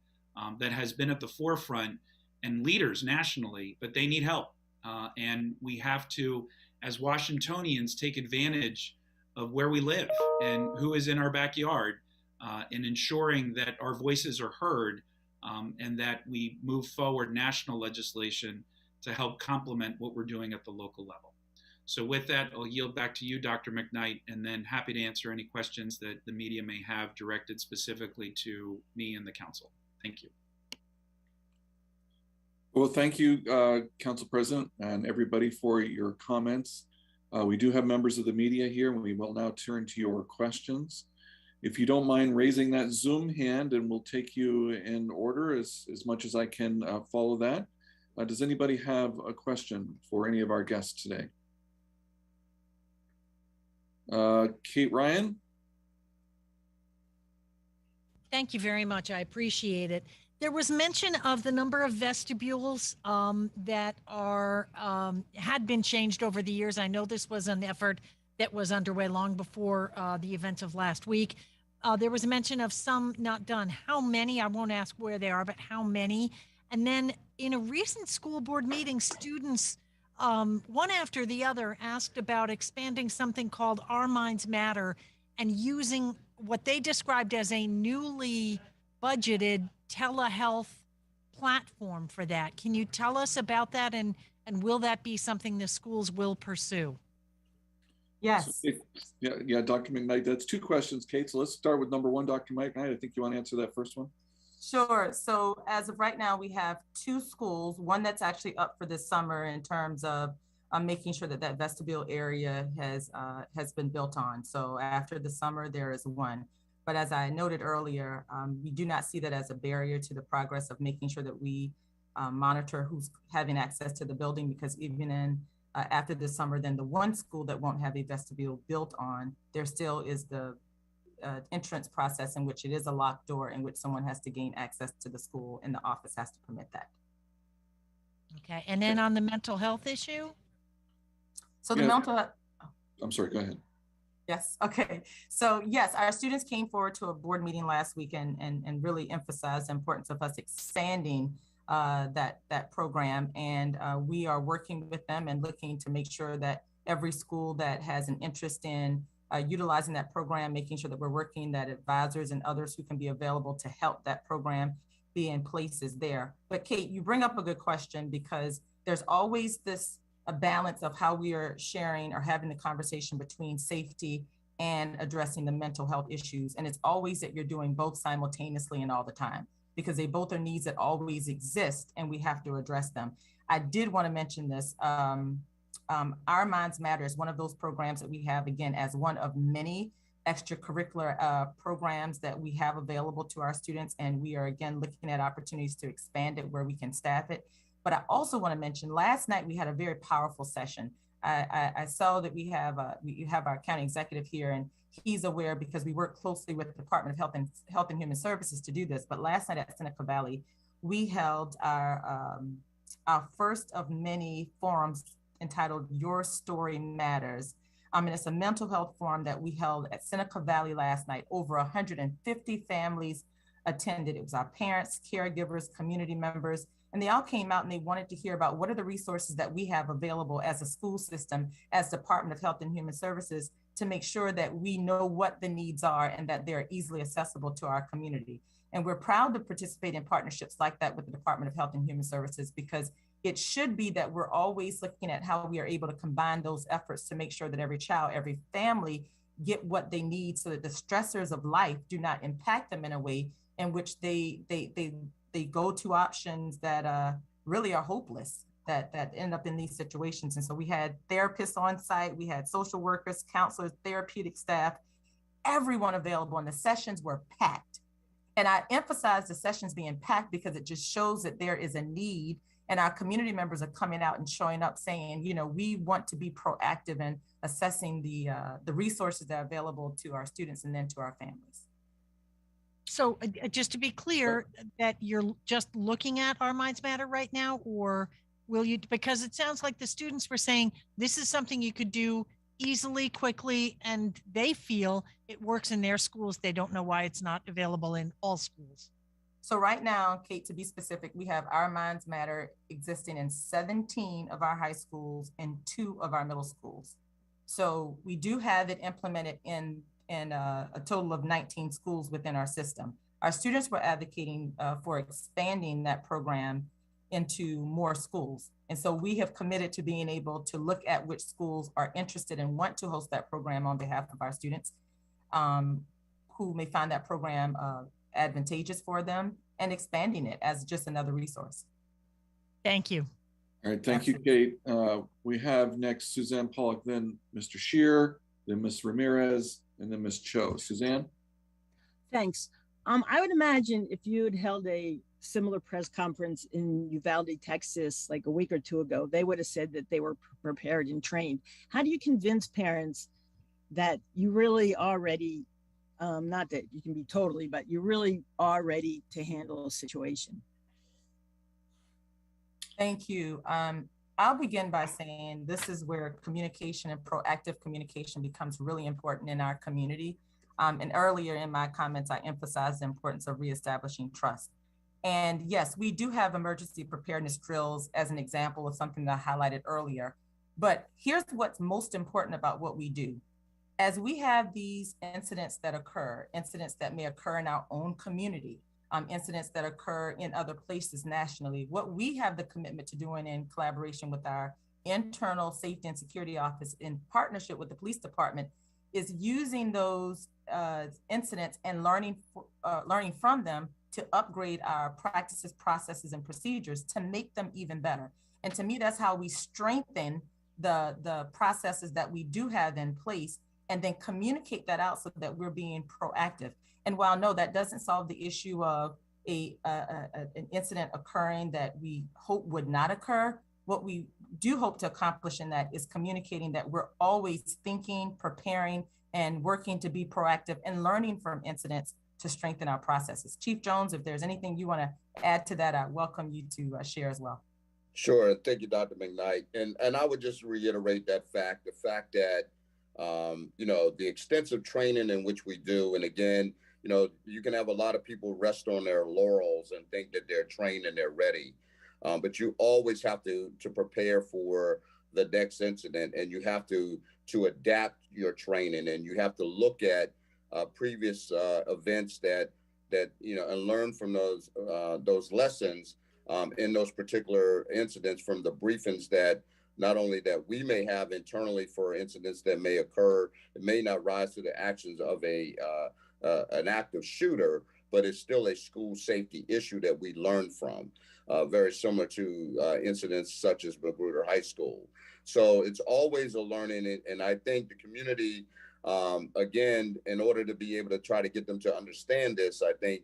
that has been at the forefront, and leaders nationally, but they need help. And we have to, as Washingtonians, take advantage of where we live and who is in our backyard in ensuring that our voices are heard and that we move forward national legislation to help complement what we're doing at the local level. So with that, I'll yield back to you, Dr. McKnight, and then happy to answer any questions that the media may have directed specifically to me and the council. Thank you. Well, thank you, Council President, and everybody for your comments. We do have members of the media here, and we will now turn to your questions. If you don't mind raising that Zoom hand, and we'll take you in order as much as I can follow that. Does anybody have a question for any of our guests today? Kate Ryan? Thank you very much. I appreciate it. There was mention of the number of vestibules that are had been changed over the years. I know this was an effort that was underway long before the events of last week. There was a mention of some not done. How many? I won't ask where they are, but how many? And then in a recent school board meeting, students, one after the other, asked about expanding something called Our Minds Matter and using what they described as a newly budgeted telehealth platform for that. Can you tell us about that, and will that be something the schools will pursue? Yes. Yeah, Dr. McKnight, that's two questions, Kate. So let's start with number one, Dr. McKnight. I think you want to answer that first one. Sure. So as of right now, we have two schools, one that's actually up for this summer in terms of making sure that that vestibule area has been built on. So after the summer, there is one. But as I noted earlier, we do not see that as a barrier to the progress of making sure that we monitor who's having access to the building, because even in after the summer, then the one school that won't have a vestibule built on, there still is the entrance process in which it is a locked door in which someone has to gain access to the school, and the office has to permit that. Okay, and then on the mental health issue? So the mental, I'm sorry, go ahead. Yes, okay. So yes, our students came forward to a board meeting last week and really emphasized the importance of us expanding that program. And we are working with them and looking to make sure that every school that has an interest in utilizing that program, making sure that we're working, that advisors and others who can be available to help that program be in places there. But Kate, you bring up a good question, because there's always a balance of how we are sharing or having the conversation between safety and addressing the mental health issues. And it's always that you're doing both simultaneously and all the time, because they both are needs that always exist and we have to address them. I did want to mention this. Our Minds Matter is one of those programs that we have, again, as one of many extracurricular programs that we have available to our students. And we are, again, looking at opportunities to expand it where we can staff it. But I also want to mention, last night we had a very powerful session. I saw that we have our county executive here, and he's aware because we work closely with the Department of Health and Human Services to do this. But last night at Seneca Valley, we held our first of many forums entitled "Your Story Matters." And it's a mental health forum that we held at Seneca Valley last night. Over 150 families attended. It was our parents, caregivers, community members, and they all came out and they wanted to hear about what are the resources that we have available as a school system, as Department of Health and Human Services, to make sure that we know what the needs are and that they're easily accessible to our community. And we're proud to participate in partnerships like that with the Department of Health and Human Services, because it should be that we're always looking at how we are able to combine those efforts to make sure that every child, every family get what they need so that the stressors of life do not impact them in a way in which they go to options that really are hopeless, that end up in these situations. And so we had therapists on site, we had social workers, counselors, therapeutic staff, everyone available, and the sessions were packed. And I emphasize the sessions being packed because it just shows that there is a need, and our community members are coming out and showing up saying, you know, we want to be proactive in assessing the resources that are available to our students and then to our families. So just to be clear, that you're just looking at Our Minds Matter right now, or will you, because it sounds like the students were saying this is something you could do easily, quickly, and they feel it works in their schools. They don't know why it's not available in all schools. So right now, Kate, to be specific, we have Our Minds Matter existing in 17 of our high schools and 2 of our middle schools. So we do have it implemented in a total of 19 schools within our system. Our students were advocating for expanding that program into more schools. And so we have committed to being able to look at which schools are interested and want to host that program on behalf of our students who may find that program advantageous for them, and expanding it as just another resource. Thank you. All right, thank you, Kate. We have next Suzanne Pollock, then Mr. Shear, then Ms. Ramirez, and then Ms. Cho. Suzanne? Thanks. I would imagine if you had held a similar press conference in Uvalde, Texas, like a week or 2 ago, they would have said that they were prepared and trained. How do you convince parents that you really are ready, not that you can be totally, but you really are ready to handle a situation? Thank you. I'll begin by saying this is where communication and proactive communication becomes really important in our community. And earlier in my comments, I emphasized the importance of reestablishing trust. And yes, we do have emergency preparedness drills as an example of something that I highlighted earlier. But here's what's most important about what we do. As we have these incidents that occur, incidents that may occur in our own community, incidents that occur in other places nationally, what we have the commitment to doing in collaboration with our internal safety and security office in partnership with the police department is using those incidents and learning from them to upgrade our practices, processes, and procedures to make them even better. And to me, that's how we strengthen the processes that we do have in place, and then communicate that out so that we're being proactive. And while no, that doesn't solve the issue of an incident occurring that we hope would not occur, what we do hope to accomplish in that is communicating that we're always thinking, preparing, and working to be proactive and learning from incidents to strengthen our processes. Chief Jones, if there's anything you want to add to that, I welcome you to share as well. Sure. Thank you, Dr. McKnight. And I would just reiterate the fact that, the extensive training in which we do, and again, you can have a lot of people rest on their laurels and think that they're trained and they're ready. But you always have to prepare for the next incident, and you have to adapt your training, and you have to look at previous events that and learn from those lessons in those particular incidents from the briefings that not only that we may have internally for incidents that may occur, it may not rise to the actions of an active shooter, but it's still a school safety issue that we learn from, very similar to incidents such as Magruder High School. So it's always a learning, and I think the community, again, in order to be able to try to get them to understand this, I think,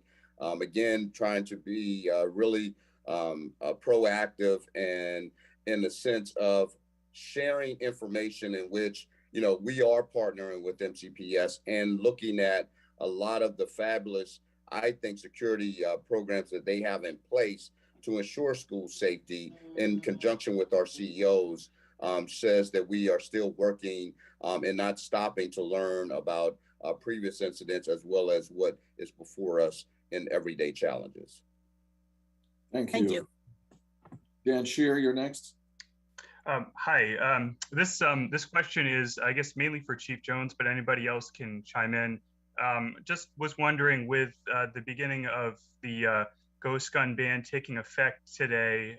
again, trying to be really proactive and in the sense of sharing information in which, you know, we are partnering with MCPS and looking at a lot of the fabulous, I think, security programs that they have in place to ensure school safety in conjunction with our CEOs, says that we are still working and not stopping to learn about previous incidents as well as what is before us in everyday challenges. Thank you. Thank you. Dan Shear, you're next. Hi. This question is, I guess, mainly for Chief Jones, but anybody else can chime in. Just was wondering, with the beginning of the ghost gun ban taking effect today,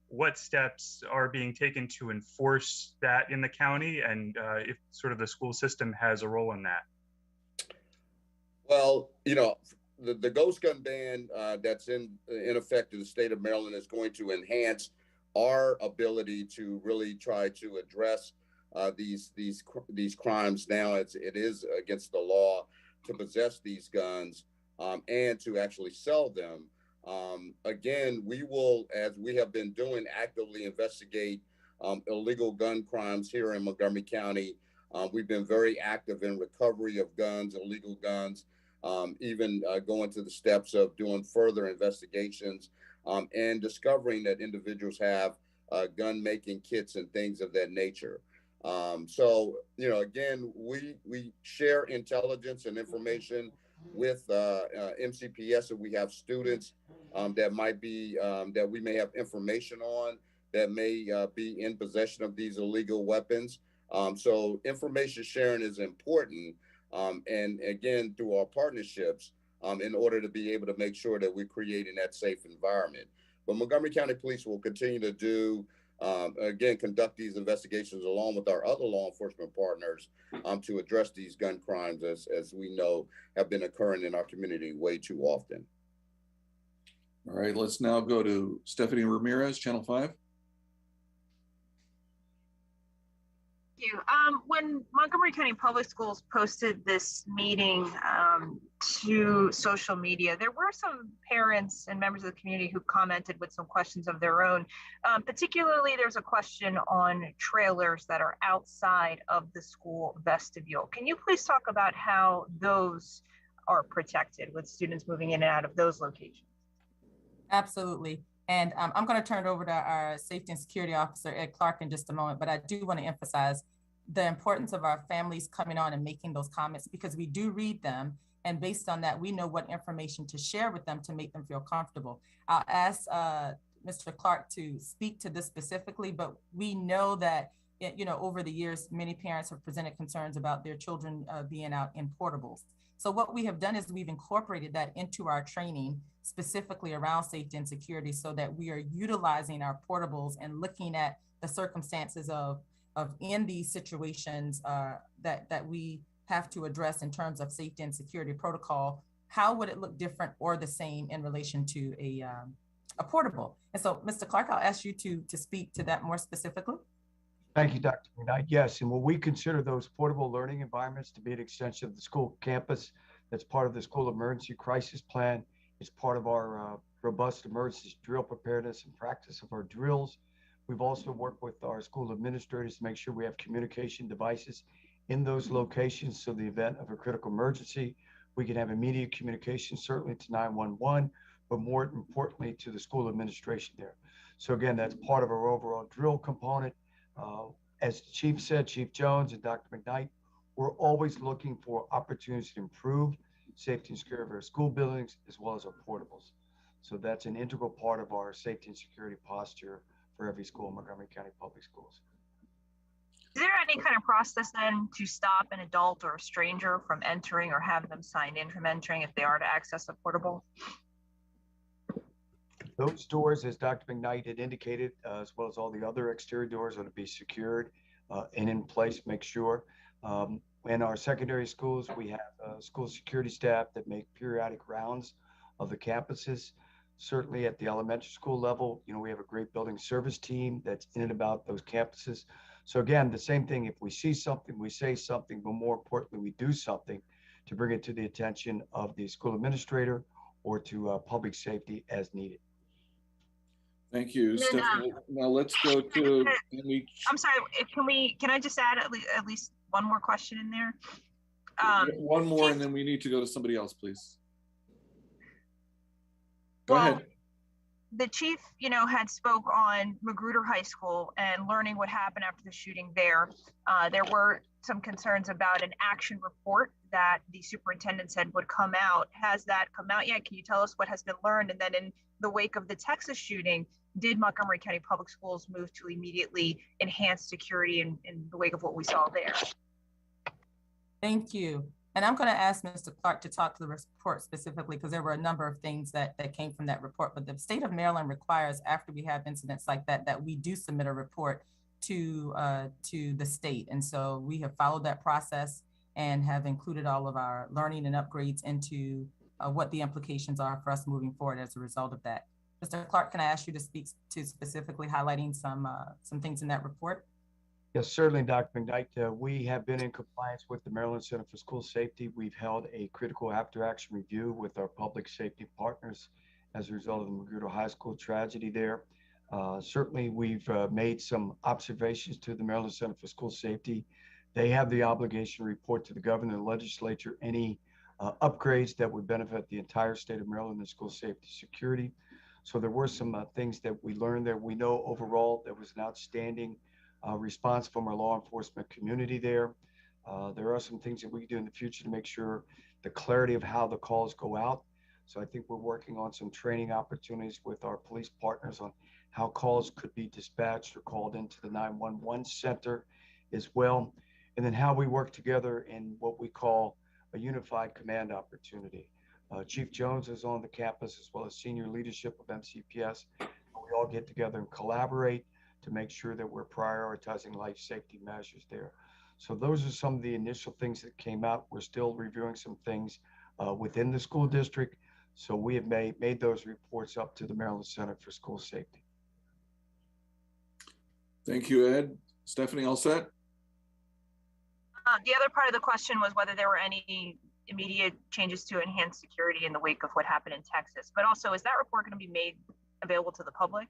what steps are being taken to enforce that in the county, and if sort of the school system has a role in that? Well, you know, the ghost gun ban that's in effect in the state of Maryland is going to enhance our ability to really try to address these crimes. Now it is against the law to possess these guns and to actually sell them. Again, we will, as we have been doing, actively investigate illegal gun crimes here in Montgomery County. We've been very active in recovery of guns, illegal guns, even going to the steps of doing further investigations and discovering that individuals have gun making kits and things of that nature. So, you know, again, we share intelligence and information with MCPS, and we have students that might be that we may have information on that may be in possession of these illegal weapons. So information sharing is important. And again, through our partnerships, in order to be able to make sure that we're creating that safe environment. But Montgomery County Police will continue to do, again, conduct these investigations along with our other law enforcement partners to address these gun crimes, as we know have been occurring in our community way too often. All right, let's now go to Stephanie Ramirez, Channel 5. You. When Montgomery County Public Schools posted this meeting to social media, there were some parents and members of the community who commented with some questions of their own. Particularly, there's a question on trailers that are outside of the school vestibule. Can you please talk about how those are protected with students moving in and out of those locations? Absolutely. And I'm going to turn it over to our Safety and Security Officer, Ed Clark, in just a moment. But I do want to emphasize the importance of our families coming on and making those comments, because we do read them. And based on that, we know what information to share with them to make them feel comfortable. I'll ask Mr. Clark to speak to this specifically, but we know that, you know, over the years, many parents have presented concerns about their children being out in portables. So what we have done is we've incorporated that into our training, specifically around safety and security, so that we are utilizing our portables and looking at the circumstances of in these situations that we have to address in terms of safety and security protocol. How would it look different or the same in relation to a portable? And so, Mr. Clark, I'll ask you to speak to that more specifically. Thank you, Dr. McKnight. Yes, and when we consider those portable learning environments to be an extension of the school campus, that's part of the school emergency crisis plan. It's part of our robust emergency drill preparedness and practice of our drills. We've also worked with our school administrators to make sure we have communication devices in those locations, so the event of a critical emergency, we can have immediate communication, certainly to 911, but more importantly to the school administration there. So again, that's part of our overall drill component. As the Chief said, Chief Jones and Dr. McKnight, we're always looking for opportunities to improve safety and security of our school buildings as well as our portables. So that's an integral part of our safety and security posture for every school in Montgomery County Public Schools. Is there any kind of process then to stop an adult or a stranger from entering, or have them sign in from entering if they are to access a portable? Those doors, as Dr. McKnight had indicated, as well as all the other exterior doors, are to be secured and in place, make sure. In our secondary schools, we have school security staff that make periodic rounds of the campuses. Certainly at the elementary school level, you know, we have a great building service team that's in and about those campuses. So again, the same thing, if we see something, we say something, but more importantly, we do something to bring it to the attention of the school administrator or to public safety as needed. Thank you, then, Stephanie. Now let's go to Amy. I'm sorry, can I just add at least one more question in there? One more, and then we need to go to somebody else, please. Go ahead. The chief, had spoke on Magruder High School and learning what happened after the shooting there. There were some concerns about an action report that the superintendent said would come out. Has that come out yet? Can you tell us what has been learned? And then in the wake of the Texas shooting, did Montgomery County Public Schools move to immediately enhance security in the wake of what we saw there? Thank you. And I'm going to ask Mr. Clark to talk to the report specifically, because there were a number of things that came from that report. But the state of Maryland requires, after we have incidents like that, that we do submit a report to the state. And so we have followed that process and have included all of our learning and upgrades into what the implications are for us moving forward as a result of that. Mr. Clark, can I ask you to speak to specifically highlighting some things in that report? Yes, certainly, Dr. McKnight. We have been in compliance with the Maryland Center for School Safety. We've held a critical after-action review with our public safety partners as a result of the Magruder High School tragedy there. Certainly, we've made some observations to the Maryland Center for School Safety. They have the obligation to report to the governor and legislature any upgrades that would benefit the entire state of Maryland in school safety security. So there were some things that we learned there. We know overall there was an outstanding response from our law enforcement community there. There are some things that we can do in the future to make sure the clarity of how the calls go out. So I think we're working on some training opportunities with our police partners on how calls could be dispatched or called into the 911 center as well. And then how we work together in what we call a unified command opportunity. Chief Jones is on the campus, as well as senior leadership of MCPS. We all get together and collaborate to make sure that we're prioritizing life safety measures there. So those are some of the initial things that came out. We're still reviewing some things within the school district. So we have made those reports up to the Maryland Center for School Safety. Thank you, Ed. Stephanie, all set? The other part of the question was whether there were any immediate changes to enhance security in the wake of what happened in Texas. But also, is that report going to be made available to the public?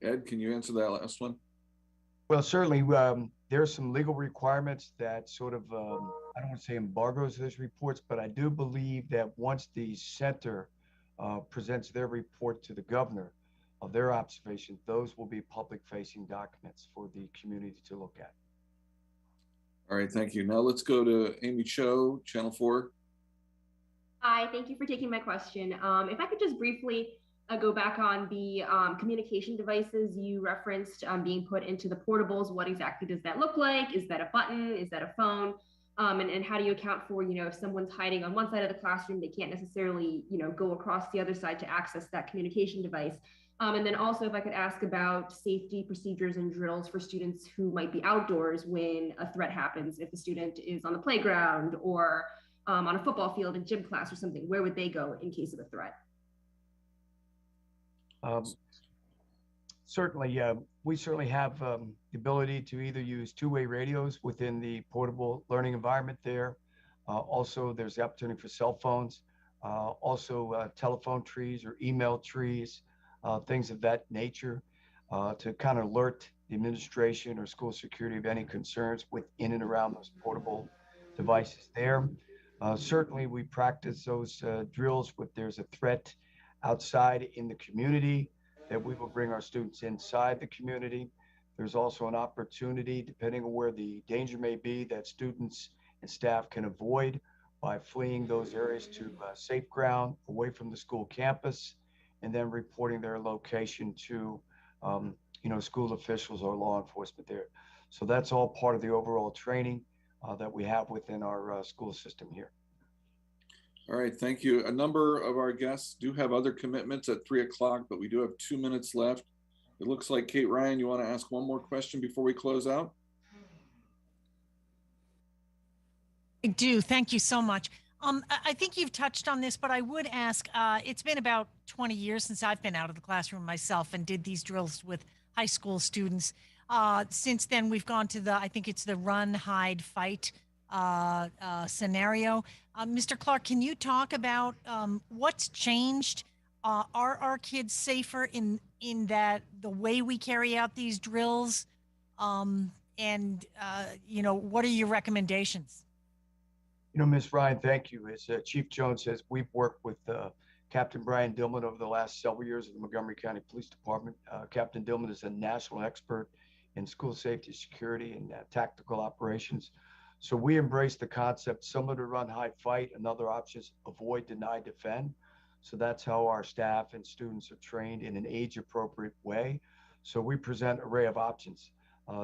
Ed, can you answer that last one? Well, certainly there are some legal requirements that sort of, I don't want to say embargoes those reports, but I do believe that once the center presents their report to the governor of their observations, those will be public facing documents for the community to look at. All right, thank you. Now let's go to Amy Cho, Channel 4. Hi, thank you for taking my question. If I could just briefly go back on the communication devices you referenced being put into the portables. What exactly does that look like? Is that a button? Is that a phone? And how do you account for, if someone's hiding on one side of the classroom, they can't necessarily, go across the other side to access that communication device. And then also, if I could ask about safety procedures and drills for students who might be outdoors when a threat happens. If the student is on the playground or on a football field in gym class or something, where would they go in case of a threat? Certainly, we certainly have the ability to either use two-way radios within the portable learning environment there. Also, there's the opportunity for cell phones, also telephone trees or email trees, things of that nature to kind of alert the administration or school security of any concerns within and around those portable devices there. Certainly, we practice those drills if there's a threat outside in the community, that we will bring our students inside the community. There's also an opportunity, depending on where the danger may be, that students and staff can avoid by fleeing those areas to safe ground away from the school campus, and then reporting their location to school officials or law enforcement there. So that's all part of the overall training that we have within our school system here. All right, thank you. A number of our guests do have other commitments at 3 o'clock, but we do have 2 minutes left. It looks like, Kate Ryan, you want to ask one more question before we close out? I do. Thank you so much. I think you've touched on this, but I would ask, it's been about 20 years since I've been out of the classroom myself and did these drills with high school students. Since then, we've gone to I think it's the run, hide, fight scenario. Mr. Clark, can you talk about what's changed Are our kids safer in that the way we carry out these drills? What are your recommendations? Ms. Ryan, thank you. As Chief Jones says, we've worked with Captain Brian Dillman over the last several years at the Montgomery County Police Department. Captain Dillman is a national expert in school safety, security, and tactical operations. So we embrace the concept similar to run, hide, fight, and other options: avoid, deny, defend. So that's how our staff and students are trained in an age-appropriate way. So we present an array of options.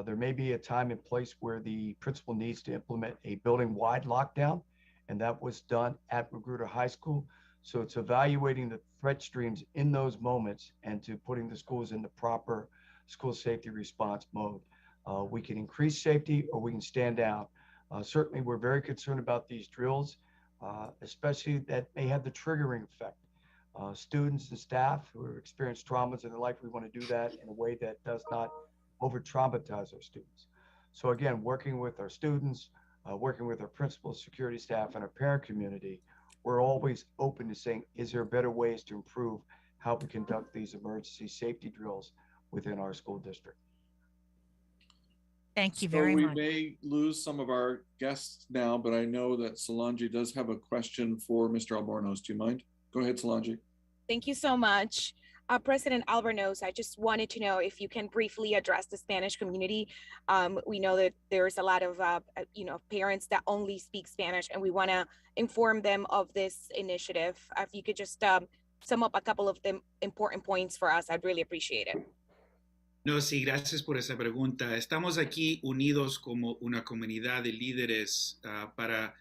There may be a time and place where the principal needs to implement a building-wide lockdown, and that was done at Magruder High School. So it's evaluating the threat streams in those moments and to putting the schools in the proper school safety response mode. We can increase safety or we can stand down. Certainly, we're very concerned about these drills, especially that may have the triggering effect. Students and staff who have experienced traumas in their life, we want to do that in a way that does not over-traumatize our students. So again, working with our students, working with our principals, security staff, and our parent community, we're always open to saying, is there better ways to improve how we conduct these emergency safety drills within our school district? Thank you very much. We may lose some of our guests now, but I know that Solange does have a question for Mr. Albornoz. Do you mind? Go ahead, Solange. Thank you so much. President Albornoz, I just wanted to know if you can briefly address the Spanish community. We know that there's a lot of parents that only speak Spanish, and we want to inform them of this initiative. If you could just sum up a couple of the important points for us, I'd really appreciate it. No, sí, gracias por esa pregunta. Estamos aquí unidos como una comunidad de líderes para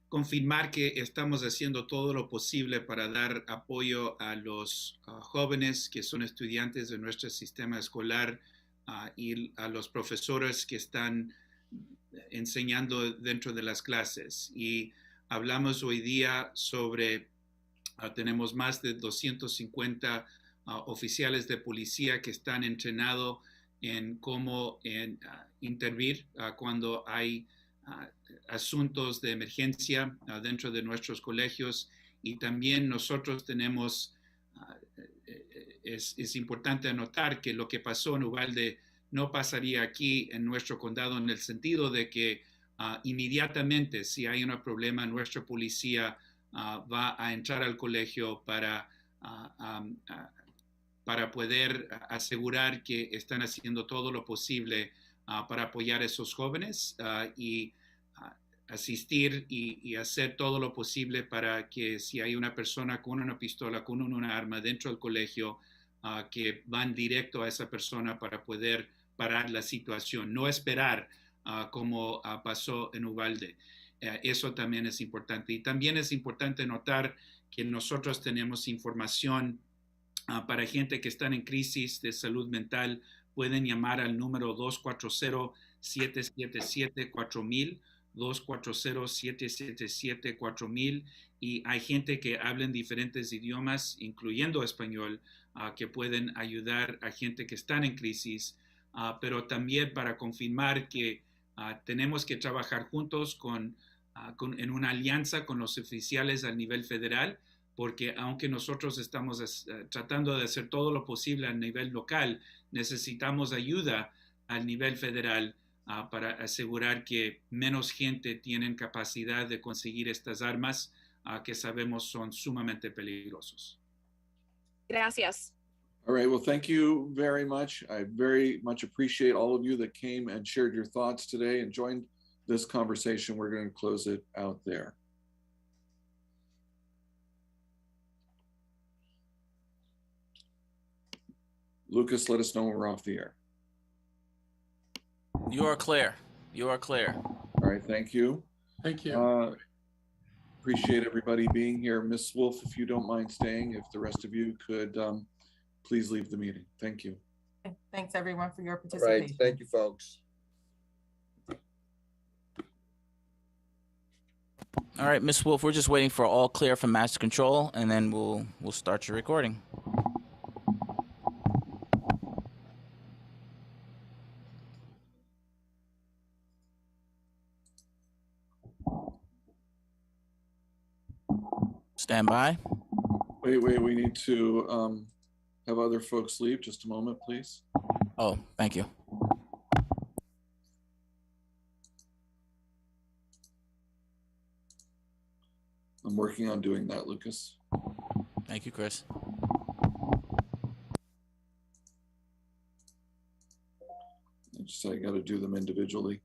confirmar que estamos haciendo todo lo posible para dar apoyo a los jóvenes que son estudiantes de nuestro sistema escolar y a los profesores que están enseñando dentro de las clases. Y hablamos hoy día sobre, tenemos más de 250 oficiales de policía que están entrenados en cómo intervenir cuando hay asuntos de emergencia dentro de nuestros colegios. Y también nosotros tenemos, es importante anotar que lo que pasó en Uvalde no pasaría aquí en nuestro condado, en el sentido de que inmediatamente si hay un problema, nuestra policía va a entrar al colegio para poder asegurar que están haciendo todo lo posible para apoyar a esos jóvenes y asistir y hacer todo lo posible para que si hay una persona con una pistola, con una arma dentro del colegio, que van directo a esa persona para poder parar la situación, no esperar como pasó en Uvalde. Eso también es importante. Y también es importante notar que nosotros tenemos información para gente que están en crisis de salud mental. Pueden llamar al número 240-777-4000, 240-777-4000, y hay gente que habla en diferentes idiomas, incluyendo español, que pueden ayudar a gente que están en crisis, pero también para confirmar que tenemos que trabajar juntos en una alianza con los oficiales a nivel federal, porque aunque nosotros estamos tratando de hacer todo lo posible a nivel local, necesitamos ayuda al nivel federal para asegurar que menos gente tiene capacidad de conseguir estas armas que sabemos son sumamente peligrosos. Gracias. All right, well, thank you very much. I very much appreciate all of you that came and shared your thoughts today and joined this conversation. We're going to close it out there. Lucas, let us know when we're off the air. You are clear. You are clear. All right, thank you. Thank you. Appreciate everybody being here. Ms. Wolf, if you don't mind staying, if the rest of you could please leave the meeting. Thank you. Thanks everyone for your participation. Right, thank you, folks. All right, Ms. Wolf, we're just waiting for all clear from Master Control, and then we'll start your recording. Stand by. Wait, we need to have other folks leave. Just a moment, please. Oh, thank you. I'm working on doing that, Lucas. Thank you, Chris. I got to do them individually.